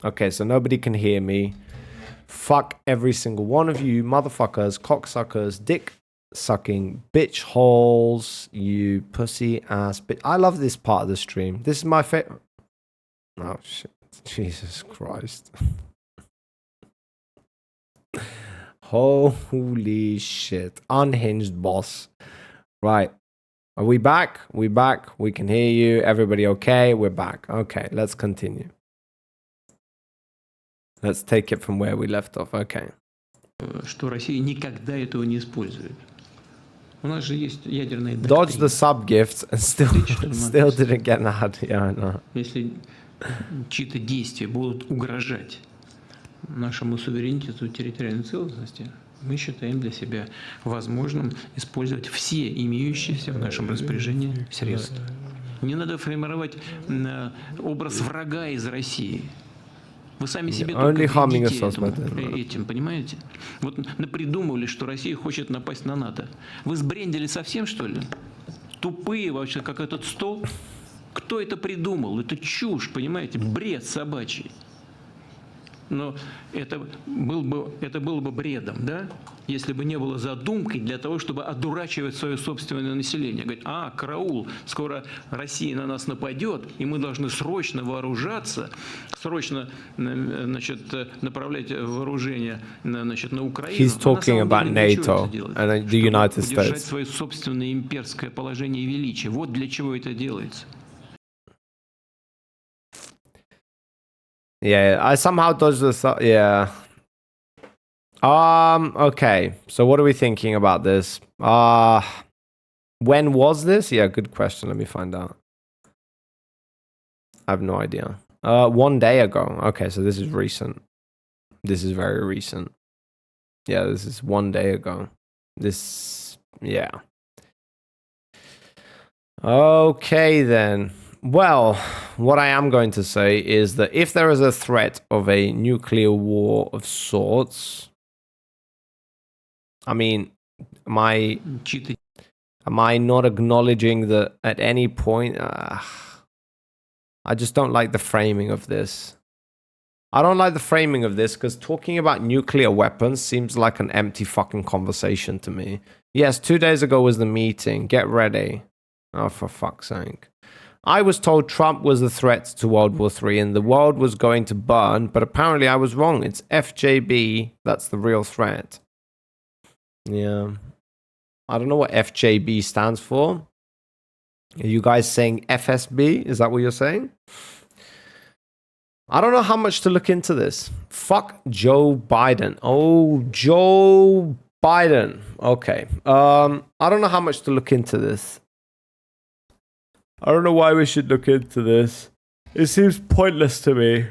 Okay, so nobody can hear me. Fuck every single one of you motherfuckers, cocksuckers, dick sucking bitch holes, you pussy ass bitch. I love this part of the stream. This is my favorite. Oh shit. Jesus Christ. Holy shit. Unhinged boss. Right. Are we back? We back. We can hear you. Everybody okay? We're back. Okay, let's continue. Let's take it from where we left off. Okay. Что Россия никогда этого не использует. У нас же есть ядерная доктрина. Dodged the sub-gifts and still didn't get that. Yeah, I know. Если чьи-то действия будут угрожать нашему суверенитету и территориальной целостности, мы считаем для себя возможным использовать все имеющиеся в нашем распоряжении средства. Не надо формировать образ врага из России. Вы сами себе только вредите этим, понимаете? Вот напридумывали, что Россия хочет напасть на НАТО. Вы сбрендили совсем, что ли? Тупые вообще, как этот стол. Кто это придумал? Это чушь, понимаете? Бред собачий. Но это было бы бредом, да? Если бы не было задумкой для того, чтобы одурачивать свое собственное население. Говорить, караул, скоро Россия на нас нападет, и мы должны срочно вооружаться, срочно, значит, направлять вооружение, значит, на Украину. He's talking about NATO and the United States. Удержать свое собственное имперское положение и величие. Вот для чего это делается. Yeah, I somehow dodged this. Yeah. Okay. So what are we thinking about this? When was this? Yeah, good question. Let me find out. I have no idea. 1 day ago. Okay, so this is recent. This is very recent. Yeah, this is 1 day ago. Yeah. Okay, then. Well, what I am going to say is that if there is a threat of a nuclear war of sorts, I mean, am I not acknowledging that at any point? I just don't like the framing of this. I don't like the framing of this because talking about nuclear weapons seems like an empty fucking conversation to me. Yes, 2 days ago was the meeting. Get ready. Oh, for fuck's sake. I was told Trump was the threat to World War III and the world was going to burn, but apparently I was wrong. It's FJB that's the real threat. Yeah. I don't know what FJB stands for. Are you guys saying FSB? Is that what you're saying? I don't know how much to look into this. Fuck Joe Biden. Oh, Joe Biden. Okay. I don't know how much to look into this. I don't know why we should look into this. It seems pointless to me.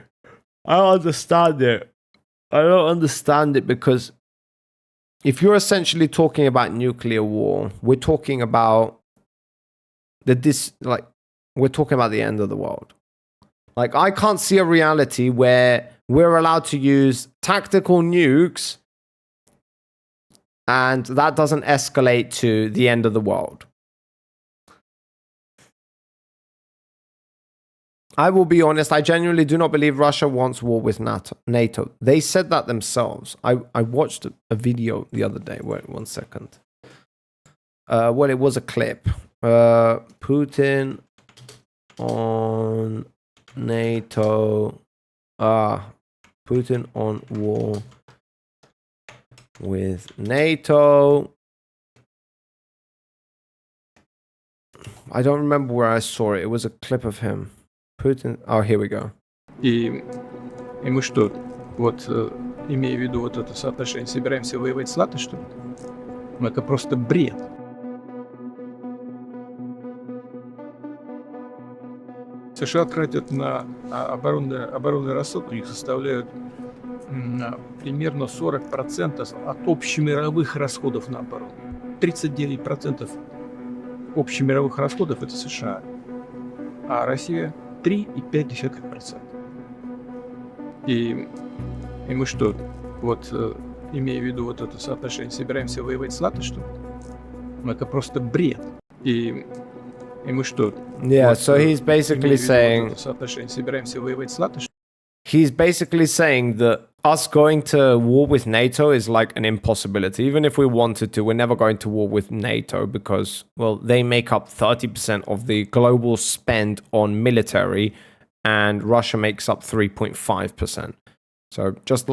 I don't understand it. I don't understand it because if you're essentially talking about nuclear war, we're talking about we're talking about the end of the world. Like, I can't see a reality where we're allowed to use tactical nukes and that doesn't escalate to the end of the world. I will be honest, I genuinely do not believe Russia wants war with NATO. They said that themselves. I watched a video the other day. Wait 1 second. Well, it was a clip. Putin on NATO. Putin on war with NATO. I don't remember where I saw it. It was a clip of him. Putin. Oh, here we go. И мы что, вот имея в виду вот это соотношение, собираемся воевать с НАТО, что ли? Ну, это просто бред. США тратят на оборонный расход, у них составляют примерно 40% от общемировых расходов на оборону. 39% общемировых расходов это США, а Россия 3,5%. И мы что, вот имея в виду вот это соотношение, собираемся воевать с НАТО, что ли? Ну, это просто бред. И мы что? Yeah, so he's basically saying he's basically saying that us going to war with NATO is like an impossibility. Even if we wanted to, we're never going to war with NATO because, well, they make up 30% of the global spend on military, and Russia makes up 3.5%. So just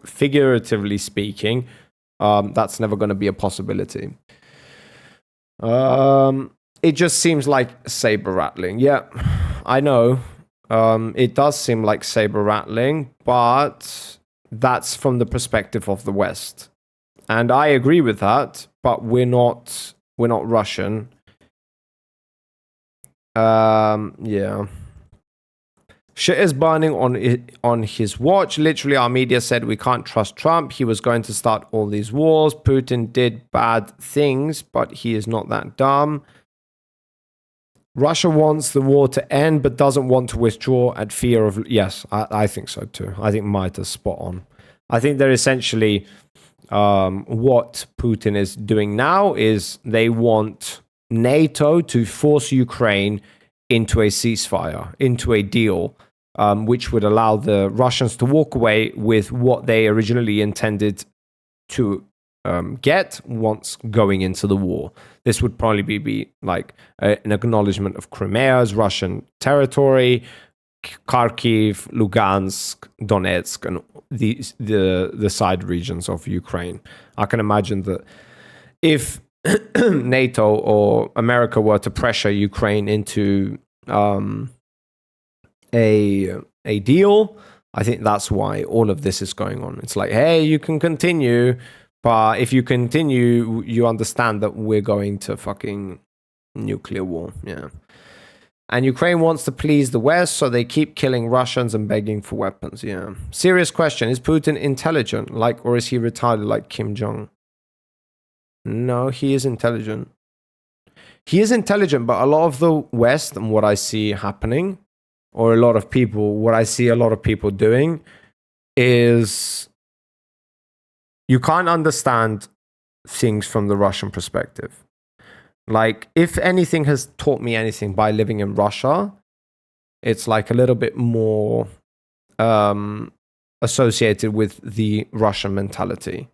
figuratively speaking, that's never going to be a possibility. It just seems like saber rattling. Yeah, I know. It does seem like saber rattling, but that's from the perspective of the West, and I agree with that. But we're not Russian. Yeah. Shit is burning on his watch. Literally, our media said we can't trust Trump. He was going to start all these wars. Putin did bad things, but he is not that dumb. Russia wants the war to end, but doesn't want to withdraw at fear of... Yes, I think so too. I think Maita's spot on. I think they're essentially... what Putin is doing now is they want NATO to force Ukraine into a ceasefire, into a deal, which would allow the Russians to walk away with what they originally intended to get once going into the war. This would probably be like an acknowledgement of Crimea as Russian territory, Kharkiv, Lugansk, Donetsk, and the side regions of Ukraine. I can imagine that if NATO or America were to pressure Ukraine into a deal, I think that's why all of this is going on. It's like, hey, you can continue, but if you continue, you understand that we're going to fucking nuclear war. Yeah. And Ukraine wants to please the West, so they keep killing Russians and begging for weapons. Yeah. Serious question. Is Putin intelligent, or is he retarded like Kim Jong? No, he is intelligent. He is intelligent, but a lot of the West and what I see happening, or what I see a lot of people doing, is you can't understand things from the Russian perspective. Like, if anything has taught me anything by living in Russia, it's like a little bit more associated with the Russian mentality.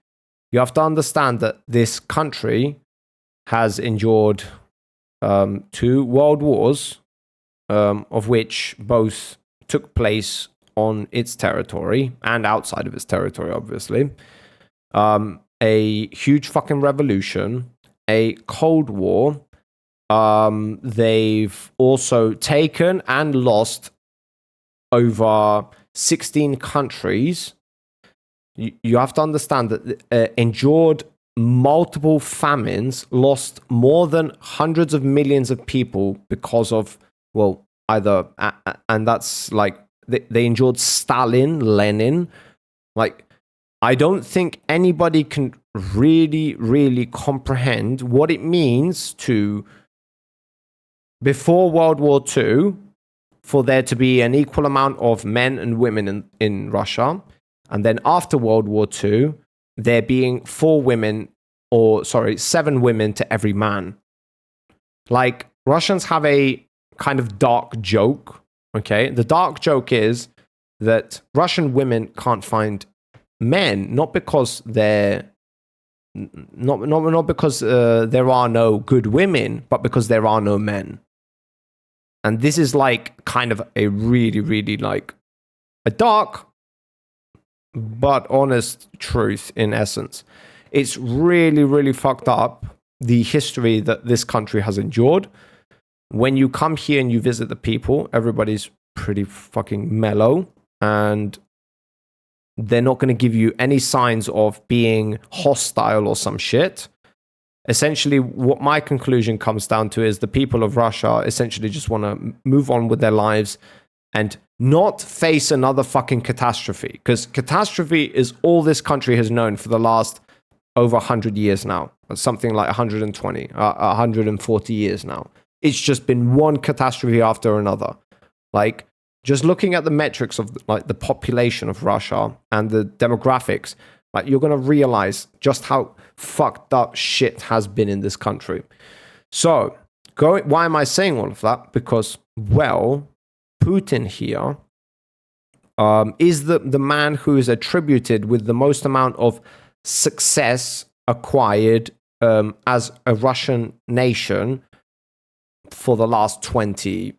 You have to understand that this country has endured 2 world wars, of which both took place on its territory and outside of its territory, obviously. A huge fucking revolution, a Cold War. They've also taken and lost over 16 countries. You have to understand that endured multiple famines, lost more than hundreds of millions of people because of, well, either, and that's like, they endured Stalin, Lenin. Like, I don't think anybody can really, really comprehend what it means to, before World War II, for there to be an equal amount of men and women in Russia. And then after World War II, there being 7 women to every man. Like, Russians have a kind of dark joke, okay? The dark joke is that Russian women can't find men, not because there are no good women, but because there are no men. And this is like kind of a really, really like a dark but honest truth in essence. It's really, really fucked up, the history that this country has endured. When you come here and you visit the people, everybody's pretty fucking mellow, and they're not going to give you any signs of being hostile or some shit. Essentially, what my conclusion comes down to is the people of Russia essentially just want to move on with their lives and not face another fucking catastrophe. Because catastrophe is all this country has known for the last over 100 years now. Something like 140 years now. It's just been one catastrophe after another. Like, just looking at the metrics of like the population of Russia and the demographics, like, you're going to realize just how fucked up shit has been in this country. So, why am I saying all of that? Because, well, Putin here is the man who is attributed with the most amount of success acquired as a Russian nation for the last 20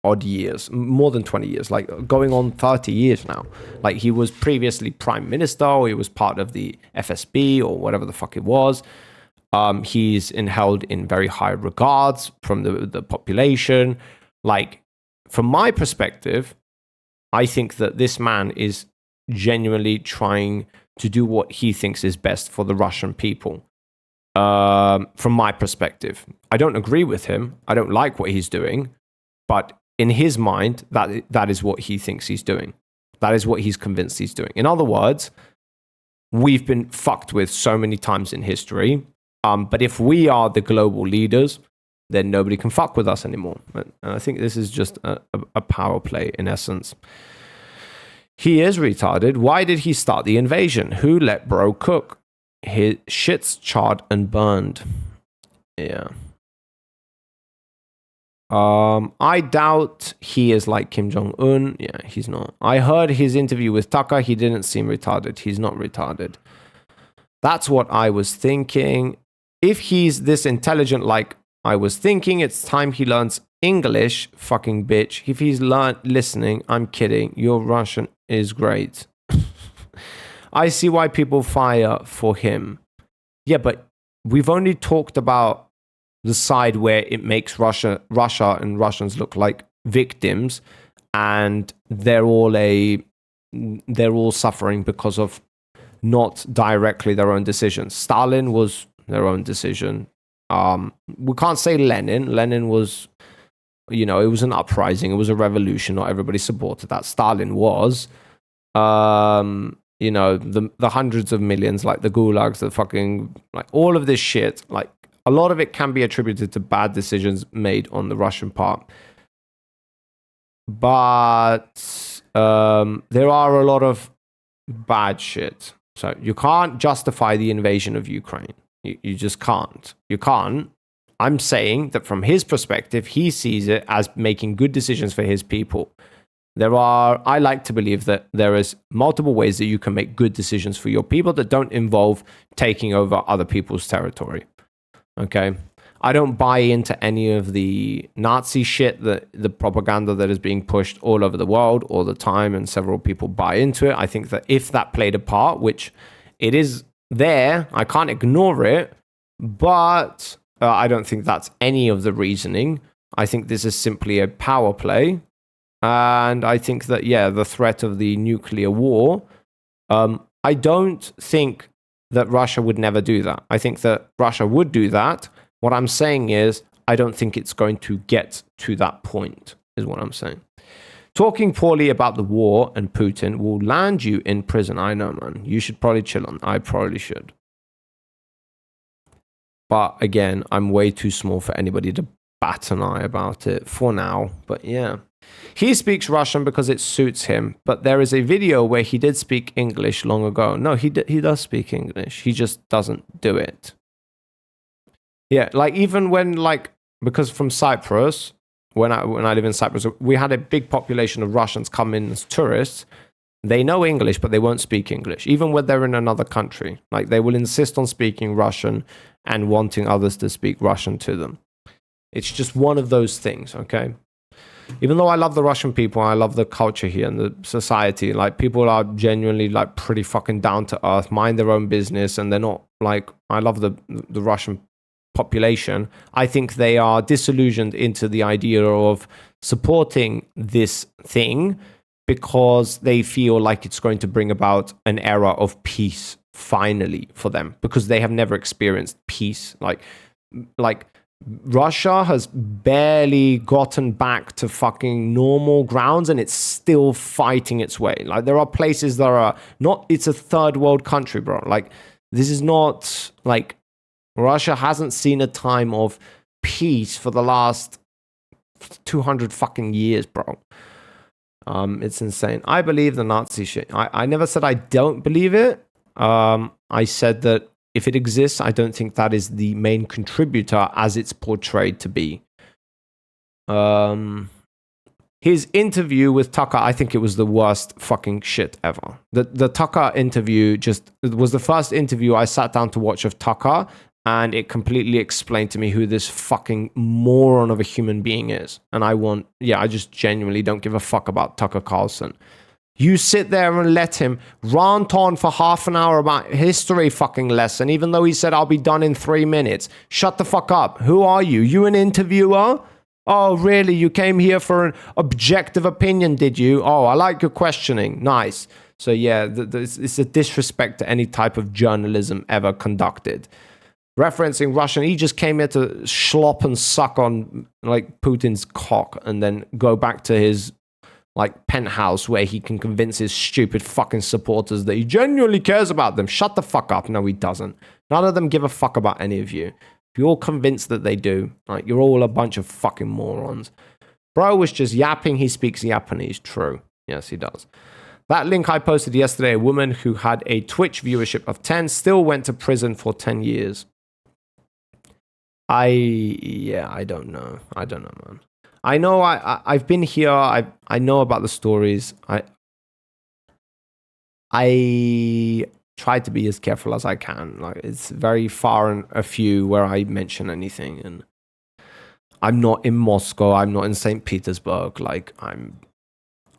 odd years, more than 20 years, like going on 30 years now. Like he was previously prime minister, or he was part of the FSB or whatever the fuck it was. He's held in very high regards from the population. Like, from my perspective, I think that this man is genuinely trying to do what he thinks is best for the Russian people. From my perspective, I don't agree with him. I don't like what he's doing, but in his mind, that is what he thinks he's doing. That is what he's convinced he's doing. In other words, we've been fucked with so many times in history. But if we are the global leaders, then nobody can fuck with us anymore. And I think this is just a power play in essence. He is retarded. Why did he start the invasion? Who let bro cook? His shit's charred and burned. Yeah. I doubt he is like Kim Jong-un. Yeah, he's not. I heard his interview with Tucker. He didn't seem retarded. He's not retarded. That's what I was thinking. If he's this intelligent like I was thinking, it's time he learns English, fucking bitch. If he's listening, I'm kidding. Your Russian is great. I see why people fire for him. Yeah, but we've only talked about the side where it makes Russia and Russians look like victims, and they're all suffering because of not directly their own decisions. Stalin was their own decision. We can't say Lenin. Lenin was, it was an uprising. It was a revolution. Not everybody supported that. Stalin was, the hundreds of millions, like the gulags, the fucking, like all of this shit, like a lot of it can be attributed to bad decisions made on the Russian part. But there are a lot of bad shit. So you can't justify the invasion of Ukraine. You just can't. You can't. I'm saying that from his perspective, he sees it as making good decisions for his people. I like to believe that there is multiple ways that you can make good decisions for your people that don't involve taking over other people's territory. Okay? I don't buy into any of the Nazi shit, the propaganda that is being pushed all over the world all the time, and several people buy into it. I think that if that played a part, which it is there, I can't ignore it, but I don't think that's any of the reasoning. I think this is simply a power play. And I think that, the threat of the nuclear war, I don't think that Russia would never do that. I think that Russia would do that. What I'm saying is, I don't think it's going to get to that point, is what I'm saying. Talking poorly about the war and Putin will land you in prison. I know, man. You should probably chill on. I probably should. But again, I'm way too small for anybody to bat an eye about it for now. But yeah. He speaks Russian because it suits him. But there is a video where he did speak English long ago. No, he does speak English. He just doesn't do it. Yeah, like even when because from Cyprus, when I live in Cyprus, we had a big population of Russians come in as tourists. They know English, but they won't speak English, even when they're in another country. Like they will insist on speaking Russian and wanting others to speak Russian to them. It's just one of those things, okay? Even though I love the Russian people, I love the culture here and the society. Like people are genuinely like pretty fucking down to earth, mind their own business, and they're not like, I love the Russian population. I think they are disillusioned into the idea of supporting this thing because they feel like it's going to bring about an era of peace finally for them, because they have never experienced peace. Like Russia has barely gotten back to fucking normal grounds, and it's still fighting its way. Like there are places that are not, it's a third world country, bro. Like this is not like, Russia hasn't seen a time of peace for the last 200 fucking years, bro. It's insane. I believe the Nazi shit. I never said I don't believe it. I said that if it exists, I don't think that is the main contributor as it's portrayed to be. his interview with Tucker, I think it was the worst fucking shit ever. The Tucker interview it was the first interview I sat down to watch of Tucker, and it completely explained to me who this fucking moron of a human being is. And I just genuinely don't give a fuck about Tucker Carlson. You sit there and let him rant on for half an hour about history fucking lesson, even though he said, I'll be done in 3 minutes. Shut the fuck up. Who are you? You an interviewer? Oh, really? You came here for an objective opinion, did you? Oh, I like your questioning. Nice. So yeah, it's a disrespect to any type of journalism ever conducted. Referencing Russian, he just came here to slop and suck on like Putin's cock and then go back to his like penthouse where he can convince his stupid fucking supporters that he genuinely cares about them. Shut the fuck up. No, he doesn't. None of them give a fuck about any of you. If you're all convinced that they do, like, you're all a bunch of fucking morons. Bro was just yapping. He speaks Japanese. True. Yes, he does. That link I posted yesterday, a woman who had a Twitch viewership of 10 still went to prison for 10 years. I don't know. I don't know, man. I know I've been here. I know about the stories. I try to be as careful as I can. Like, it's very far and a few where I mention anything, and I'm not in Moscow. I'm not in St. Petersburg. Like, I'm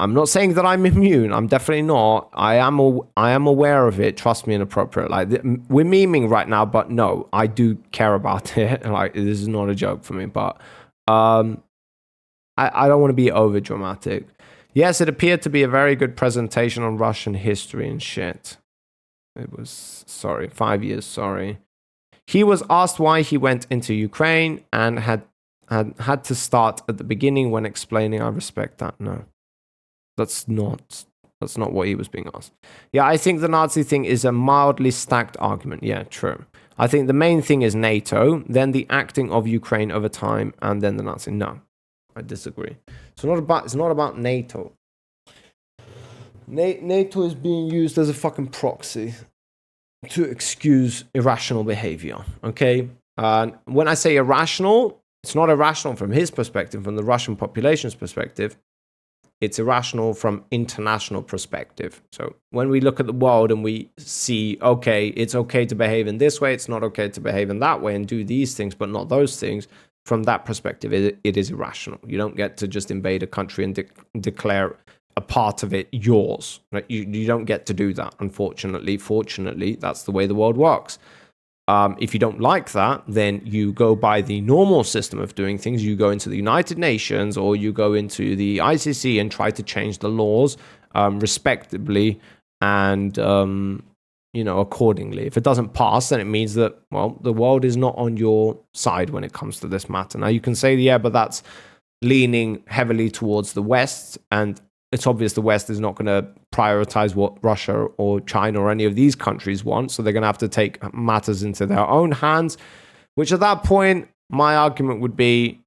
not saying that I'm immune. I'm definitely not. I am aware of it. Trust me, inappropriate. Like, we're memeing right now, but no, I do care about it. Like, this is not a joke for me, but I don't want to be over dramatic. Yes, it appeared to be a very good presentation on Russian history and shit. It was, 5 years, sorry. He was asked why he went into Ukraine and had to start at the beginning when explaining. I respect that. No, that's not what he was being asked. Yeah, I think the Nazi thing is a mildly stacked argument. Yeah, true. I think the main thing is NATO, then the acting of Ukraine over time, and then the Nazi. No, I disagree. It's not about NATO. NATO is being used as a fucking proxy to excuse irrational behavior. Okay, when I say irrational, it's not irrational from his perspective, from the Russian population's perspective. It's irrational from international perspective. So when we look at the world and we see, okay, it's okay to behave in this way, it's not okay to behave in that way and do these things, but not those things. From that perspective, it is irrational. You don't get to just invade a country and declare a part of it yours. Right? You don't get to do that, unfortunately. Fortunately, that's the way the world works. If you don't like that, then you go by the normal system of doing things. You go into the United Nations or you go into the ICC and try to change the laws respectably and accordingly. If it doesn't pass, then it means that, well, the world is not on your side when it comes to this matter. Now, you can say, yeah, but that's leaning heavily towards the West, and it's obvious the West is not going to prioritize what Russia or China or any of these countries want, so they're going to have to take matters into their own hands, which at that point, my argument would be,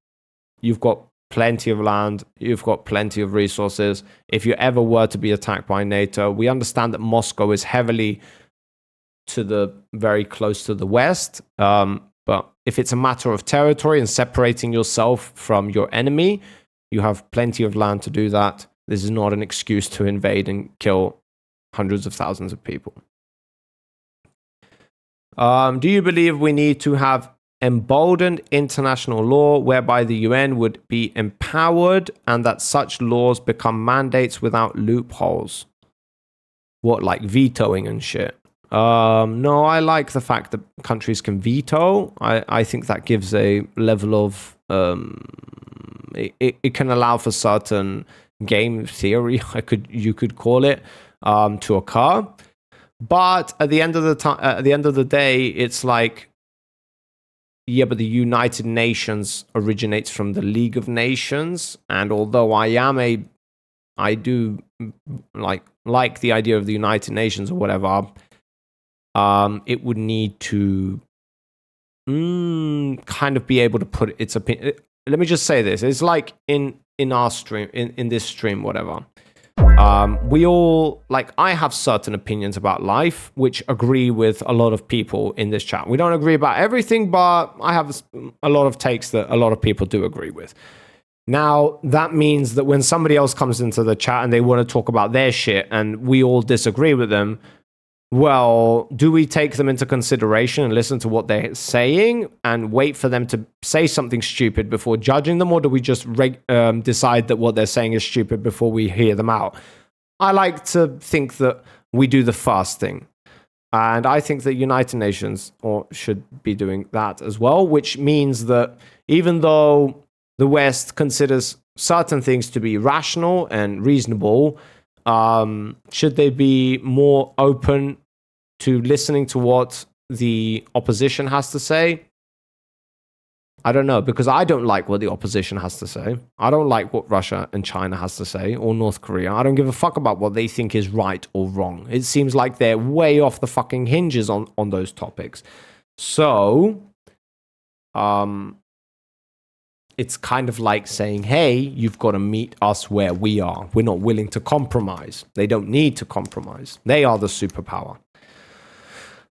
you've got plenty of land, you've got plenty of resources. If you ever were to be attacked by NATO, we understand that Moscow is heavily very close to the West, but if it's a matter of territory and separating yourself from your enemy, you have plenty of land to do that. This is not an excuse to invade and kill hundreds of thousands of people. Do you believe we need to have emboldened international law whereby the UN would be empowered and that such laws become mandates without loopholes? What, like vetoing and shit? No, I like the fact that countries can veto. I think that gives a level of... It can allow for certain game theory, you could call it, to occur. But at the end of the day, it's like, yeah, but the United Nations originates from the League of Nations, and although I do like the idea of the United Nations or whatever, it would need to kind of be able to put its opinion. Let me just say this: it's like in our stream, in this stream, whatever. We all, I have certain opinions about life which agree with a lot of people in this chat. We don't agree about everything, but I have a lot of takes that a lot of people do agree with. Now, that means that when somebody else comes into the chat and they want to talk about their shit and we all disagree with them, well, do we take them into consideration and listen to what they're saying and wait for them to say something stupid before judging them? Or do we just decide that what they're saying is stupid before we hear them out? I like to think that we do the first thing. And I think that United Nations should be doing that as well, which means that even though the West considers certain things to be rational and reasonable, should they be more open to listening to what the opposition has to say? I don't know, because I don't like what the opposition has to say. I don't like what Russia and China has to say, or North Korea. I don't give a fuck about what they think is right or wrong. It seems like they're way off the fucking hinges on those topics. So, it's kind of like saying, hey, you've got to meet us where we are. We're not willing to compromise. They don't need to compromise. They are the superpower.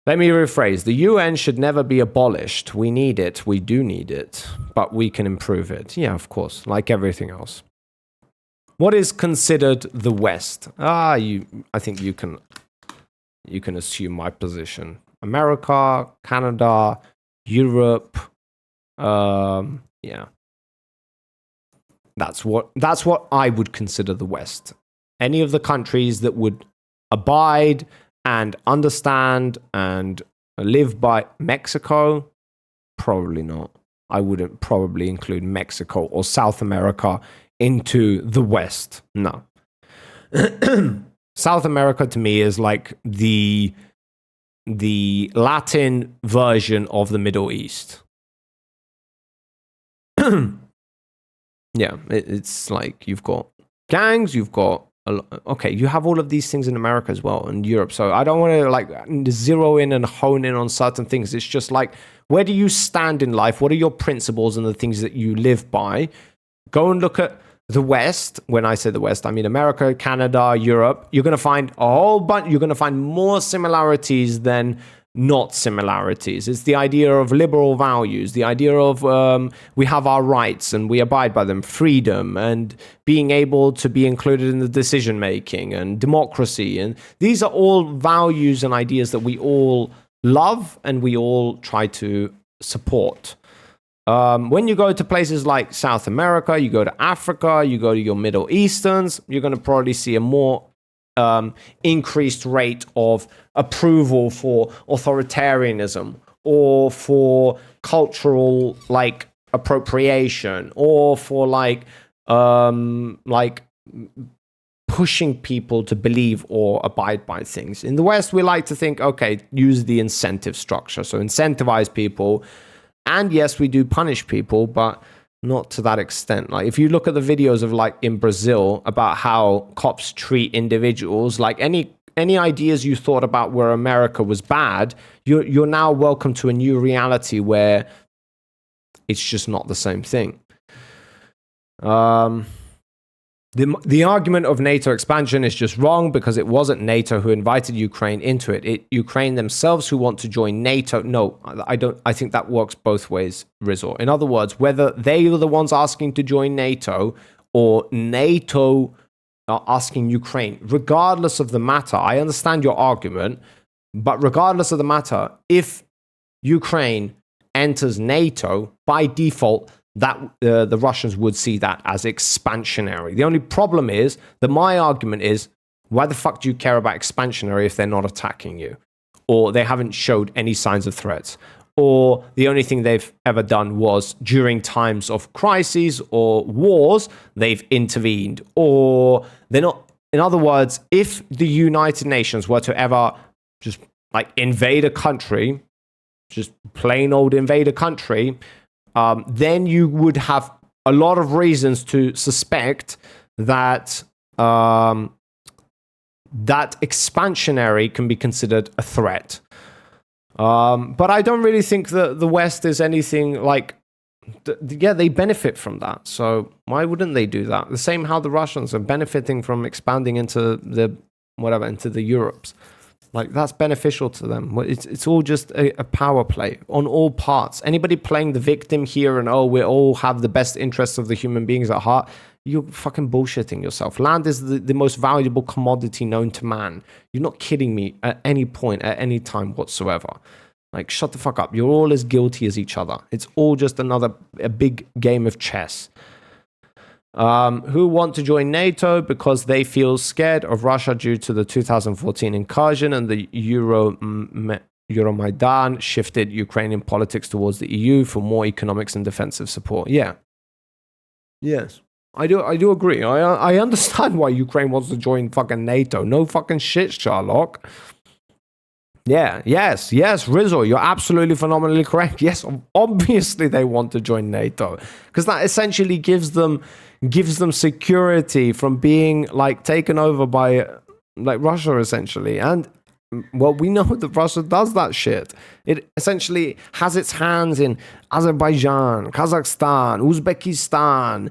Let me rephrase. The UN should never be abolished. We need it. We do need it. But we can improve it. Yeah, of course. Like everything else. What is considered the West? I think you can assume my position. America, Canada, Europe. Yeah. That's what I would consider the West. Any of the countries that would abide and understand and live by Mexico, probably not. I wouldn't probably include Mexico or South America into the West. No. South America to me is like the Latin version of the Middle East. Yeah, it's like you've got gangs, you've got okay, you have all of these things in America as well, and Europe. So I don't want to like zero in and hone in on certain things. It's just like, where do you stand in life? What are your principles and the things that you live by? Go and look at the West. When I say the West, I mean America, Canada, Europe. You're going to find a whole bunch. You're going to find more similarities than not similarities. It's the idea of liberal values, the idea of we have our rights and we abide by them, freedom and being able to be included in the decision making and democracy. And these are all values and ideas that we all love and we all try to support. When you go to places like South America, you go to Africa, you go to your Middle Easterns, you're going to probably see a more increased rate of approval for authoritarianism or for cultural like appropriation or for like pushing people to believe or abide by things. In the West, we like to think, okay, use the incentive structure. So incentivize people. And yes, we do punish people, but not to that extent. Like if you look at the videos of like in Brazil about how cops treat individuals, like any ideas you thought about where America was bad, you're now welcome to a new reality where it's just not the same thing. The argument of NATO expansion is just wrong because it wasn't NATO who invited Ukraine into it. It's Ukraine themselves who want to join NATO. No, I don't. I think that works both ways, Rizor. In other words, whether they are the ones asking to join NATO or NATO are asking Ukraine, regardless of the matter, I understand your argument, but regardless of the matter, if Ukraine enters NATO, by default, that the Russians would see that as expansionary. The only problem is that my argument is, why the fuck do you care about expansionary if they're not attacking you? Or they haven't showed any signs of threats? Or the only thing they've ever done was during times of crises or wars, they've intervened. Or they're not, in other words, if the United Nations were to ever just like invade a country, just plain old invade a country, then you would have a lot of reasons to suspect that that expansionary can be considered a threat. But I don't really think that the West is anything like... Yeah, they benefit from that. So why wouldn't they do that? The same how the Russians are benefiting from expanding into the Europes. Like, that's beneficial to them. It's all just a power play on all parts. Anybody playing the victim here and, oh, we all have the best interests of the human beings at heart, you're fucking bullshitting yourself. Land is the most valuable commodity known to man. You're not kidding me at any point, at any time whatsoever. Like, shut the fuck up. You're all as guilty as each other. It's all just a big game of chess. Who want to join NATO because they feel scared of Russia due to the 2014 incursion and the Euromaidan shifted Ukrainian politics towards the EU for more economics and defensive support. Yeah. Yes. I do agree. I understand why Ukraine wants to join fucking NATO. No fucking shit, Sherlock. Yeah, yes, Rizzo, you're absolutely phenomenally correct. Yes, obviously they want to join NATO because that essentially gives them security from being like taken over by like Russia essentially. And well, we know that Russia does that shit. It essentially has its hands in Azerbaijan, Kazakhstan, Uzbekistan,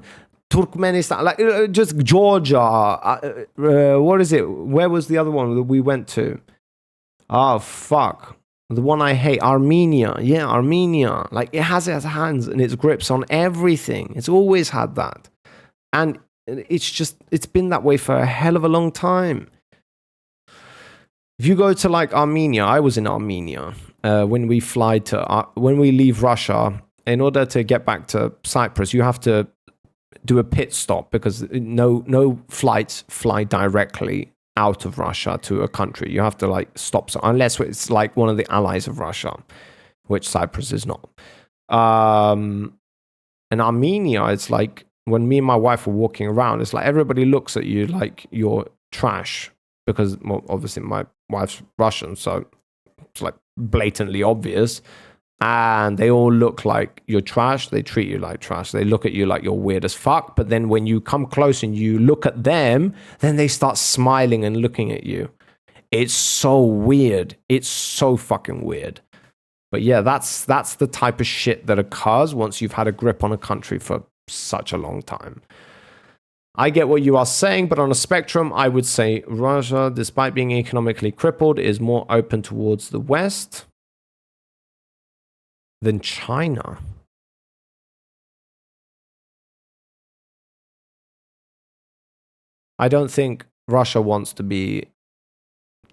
Turkmenistan, like just Georgia. What is it? Where was the other one that we went to? Oh, fuck. The one I hate, Armenia. Yeah, Armenia. Like, it has its hands and its grips on everything. It's always had that. And it's been that way for a hell of a long time. If you go to, like, Armenia, I was in Armenia when we leave Russia, in order to get back to Cyprus, you have to do a pit stop because no flights fly directly out of Russia to a country. You have to like stop, unless it's like one of the allies of Russia, which Cyprus is not. In Armenia, it's like when me and my wife were walking around, it's like everybody looks at you like you're trash because, well, obviously my wife's Russian, so it's like blatantly obvious. And they all look like you're trash. They treat you like trash. They look at you like you're weird as fuck. But then when you come close and you look at them, then they start smiling and looking at you. It's so weird. It's so fucking weird. But yeah, that's the type of shit that occurs once you've had a grip on a country for such a long time. I get what you are saying, but on a spectrum, I would say Russia, despite being economically crippled, is more open towards the West than China. I don't think Russia wants to be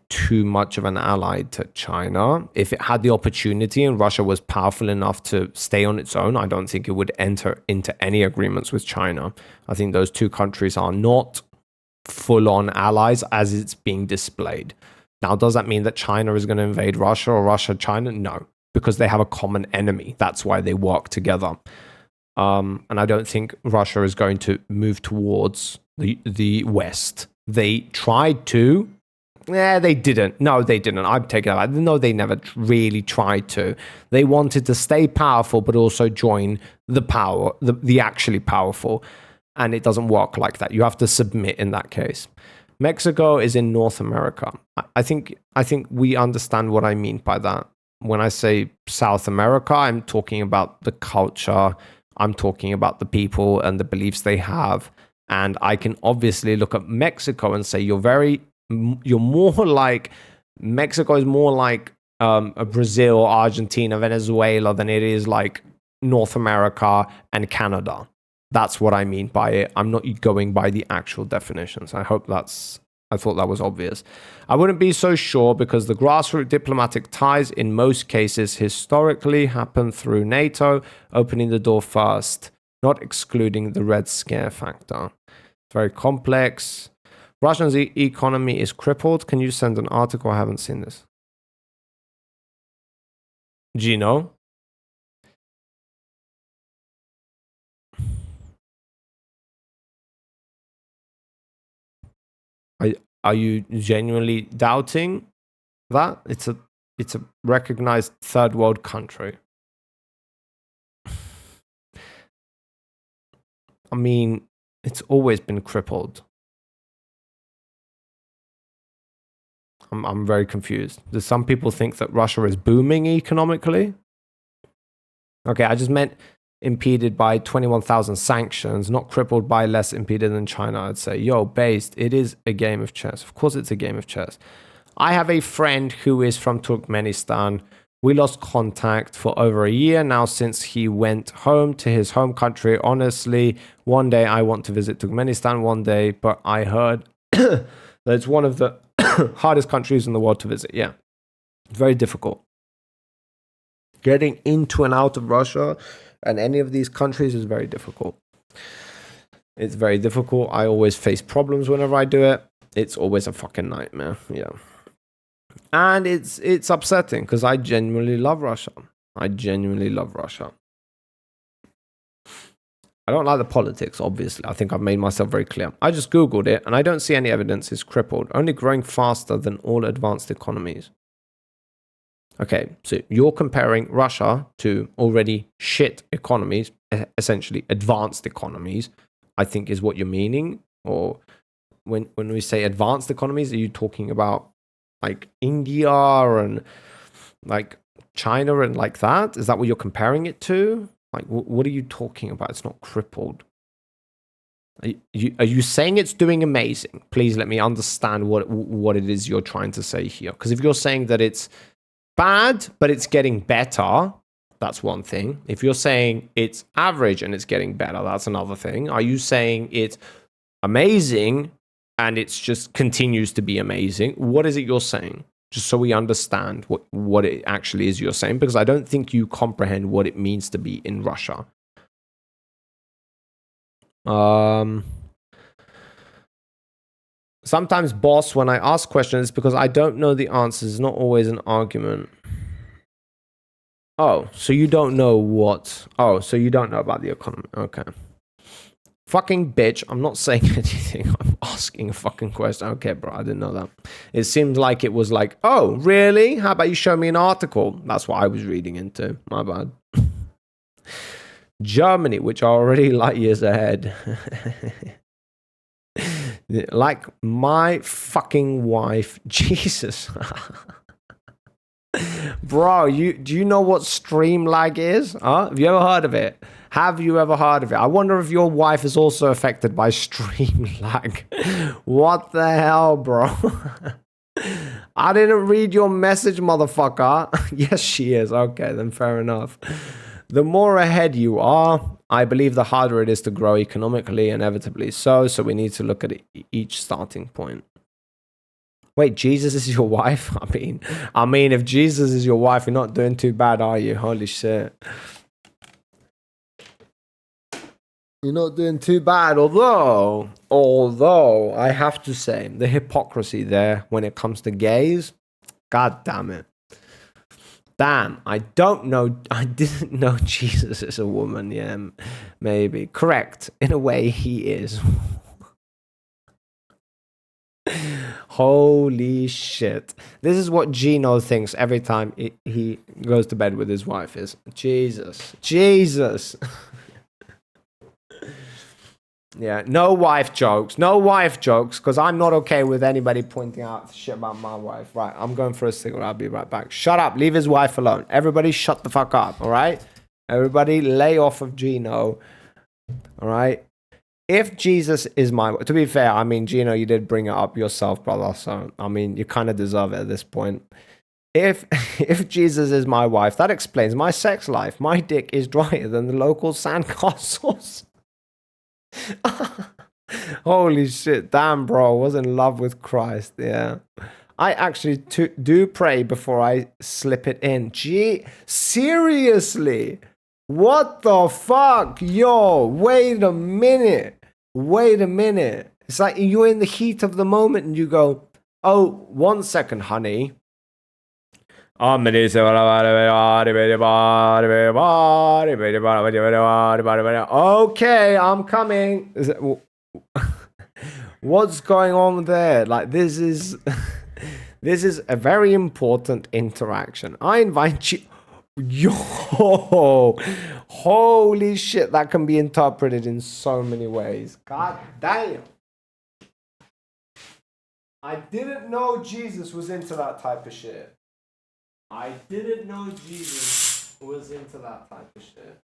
too much of an ally to China. If it had the opportunity and Russia was powerful enough to stay on its own, I don't think it would enter into any agreements with China. I think those two countries are not full-on allies as it's being displayed. Now, does that mean that China is going to invade Russia or Russia China? No, because they have a common enemy. That's why they work together. And I don't think Russia is going to move towards the West. They tried to. They didn't. No, they didn't. I'm taking that back. No, they never really tried to. They wanted to stay powerful, but also join the actually powerful. And it doesn't work like that. You have to submit in that case. Mexico is in North America. I think we understand what I mean by that. When I say South America, I'm talking about the culture. I'm talking about the people and the beliefs they have. And I can obviously look at Mexico and say you're more like, Mexico is more like a Brazil, Argentina, Venezuela than it is like North America and Canada. That's what I mean by it. I'm not going by the actual definitions. I thought that was obvious. I wouldn't be so sure because the grassroots diplomatic ties in most cases historically happen through NATO, opening the door first, not excluding the Red Scare factor. It's very complex. Russia's economy is crippled. Can you send an article? I haven't seen this. Gino? Are you genuinely doubting that? It's a recognized third world country. I mean, it's always been crippled. I'm very confused. Do some people think that Russia is booming economically? Okay, I just meant impeded by 21,000 sanctions, not crippled by less impeded than China. I'd say, based, it is a game of chess. Of course it's a game of chess. I have a friend who is from Turkmenistan. We lost contact for over a year now since he went home to his home country. Honestly, one day I want to visit Turkmenistan one day, but I heard that it's one of the hardest countries in the world to visit. Yeah, very difficult. Getting into and out of Russia and any of these countries is very difficult. It's very difficult. I always face problems whenever I do it. It's always a fucking nightmare. Yeah. And it's upsetting because I genuinely love Russia. I genuinely love Russia. I don't like the politics, obviously. I think I've made myself very clear. I just Googled it and I don't see any evidence it's crippled, only growing faster than all advanced economies. Okay, so you're comparing Russia to already shit economies, essentially advanced economies, I think is what you're meaning. Or when we say advanced economies, are you talking about like India and like China and like that? Is that what you're comparing it to? Like, what are you talking about? It's not crippled. Are you saying it's doing amazing? Please let me understand what it is you're trying to say here. Because if you're saying that it's bad, but it's getting better, that's one thing. If you're saying it's average and it's getting better, that's another thing. Are you saying it's amazing and it's just continues to be amazing? What is it you're saying? Just so we understand what it actually is you're saying, because I don't think you comprehend what it means to be in Russia. Sometimes, boss, when I ask questions, because I don't know the answers, it's not always an argument. Oh, so you don't know what? Oh, so you don't know about the economy. Okay. Fucking bitch, I'm not saying anything. I'm asking a fucking question. Okay, bro, I didn't know that. It seemed like it was like, oh, really? How about you show me an article? That's what I was reading into. My bad. Germany, which are already light years ahead. Like my fucking wife. Jesus. Bro, do you know what stream lag is? Huh? Have you ever heard of it? Have you ever heard of it? I wonder if your wife is also affected by stream lag. What the hell, bro? I didn't read your message, motherfucker. Yes, she is. Okay, then fair enough. The more ahead you are, I believe the harder it is to grow economically, inevitably so we need to look at each starting point. Wait, Jesus is your wife? I mean, if Jesus is your wife, you're not doing too bad, are you? Holy shit. You're not doing too bad, although I have to say, the hypocrisy there when it comes to gays, god damn it. Damn, I didn't know Jesus is a woman, yeah, maybe. Correct, in a way he is. Holy shit. This is what Gino thinks every time he goes to bed with his wife is, Jesus. Yeah, no wife jokes, because I'm not okay with anybody pointing out shit about my wife. Right, I'm going for a cigarette, I'll be right back. Shut up, leave his wife alone. Everybody shut the fuck up, all right? Everybody lay off of Gino, all right? If Jesus is my wife, to be fair, I mean, Gino, you did bring it up yourself, brother, so, I mean, you kind of deserve it at this point. If Jesus is my wife, that explains my sex life. My dick is drier than the local sandcastles. Holy shit, damn, bro, I was in love with Christ. Yeah, I actually do pray before I slip it in. Gee, seriously, what the fuck? Yo, wait a minute. It's like you're in the heat of the moment and you go, oh, 1 second, honey. Okay, I'm coming. What's going on there? Like, this is a very important interaction. I invite you. Yo, holy shit, that can be interpreted in so many ways. God damn. I didn't know Jesus was into that type of shit. I didn't know Jesus was into that type of shit.